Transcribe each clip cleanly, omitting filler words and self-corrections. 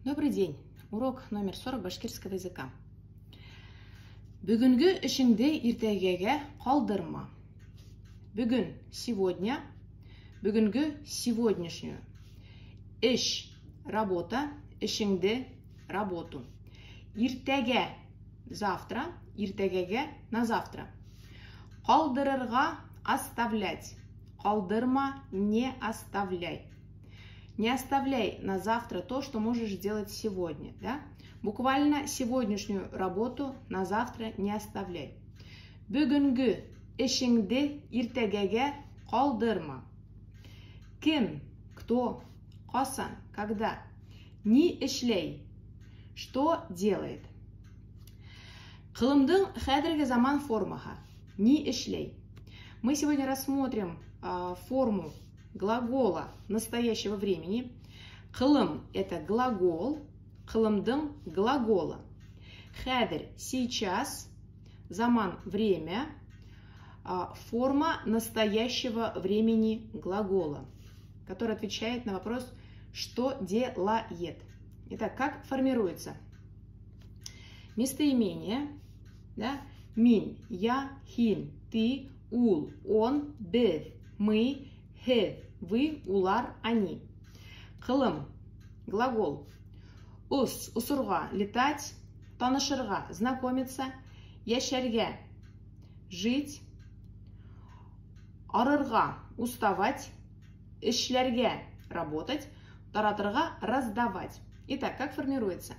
Добрый день. Урок номер 40 башкирского языка. Бүгінгі ішіңді ертегіге қалдырма. Бүгін сегодня, бүгінгі сегодняшнюю. Іш работа, ішіңді работу. Ертеге завтра, ертегеге на завтра. Қалдырырға оставлять. Қалдырма, не оставляй. Не оставляй на завтра то, что можешь сделать сегодня. Да? Буквально сегодняшнюю работу на завтра не оставляй. Бүгінгі ішіңді ертегеге қалдырма. Кім, кто, қасан, когда. Не ішлей, что делает. Қылымдың хәзіргі заман формаға. Не ішлей. Мы сегодня рассмотрим форму глагола настоящего времени. Қылым – это глагол, қылымдың глагола. Хәзір – сейчас, заман – время, форма настоящего времени глагола, который отвечает на вопрос «что делает?». Итак, как формируется? Местоимение, да? Мин, я, хин, ты, ул, он, біз, мы, хез, вы, улар, они. Қылым, глагол. Ус, усурға, летать, танышырға, знакомиться, яшәргә, жить, арырға, уставать, эшләргә, работать, таратырға, раздавать. Итак, как формируется?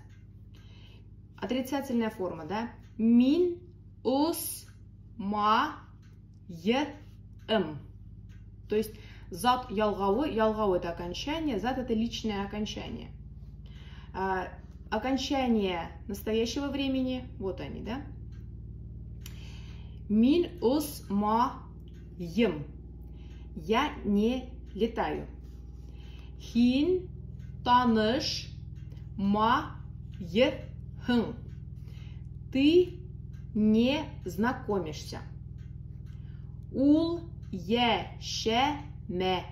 Отрицательная форма, да? Мин, ус, ма, е, ым. То есть зат ялгауы, ялгау это окончание, зат это личное окончание. Окончание настоящего времени, вот они, да? Мин ус ма ем. Я не летаю. Хин таныш ма е хын. Ты не знакомишься. Ул яшәмәй.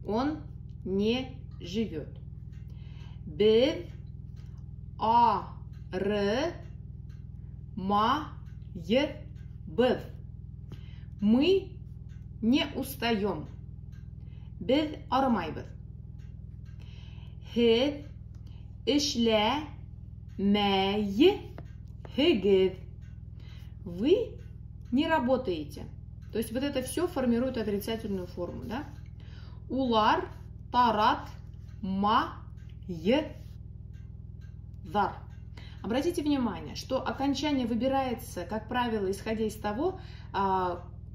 Он не живет. Біз арымайбыз. Мы не устаем. Біз арымайбыз. Сіз эшләмәйсіз. Вы не работаете. То есть вот это все формирует отрицательную форму. Да? Улар, тарат, ма, е, зар. Обратите внимание, что окончание выбирается, как правило, исходя из того,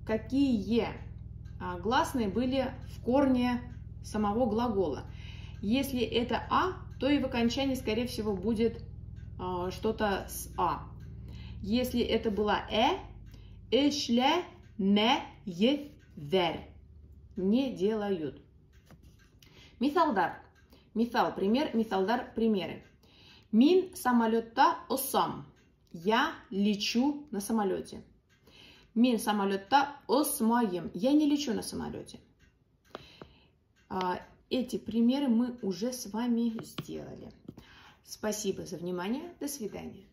какие гласные были в корне самого глагола. Если это а, то и в окончании, скорее всего, будет что-то с а. Если это была эшләмәйзәр. Не делают. Мисалдар. Мисал, пример, мисалдар, примеры. Мин самолетта осам. Я лечу на самолете. Мин самолетта осмаем. Я не лечу на самолете. Эти примеры мы уже с вами сделали. Спасибо за внимание. До свидания.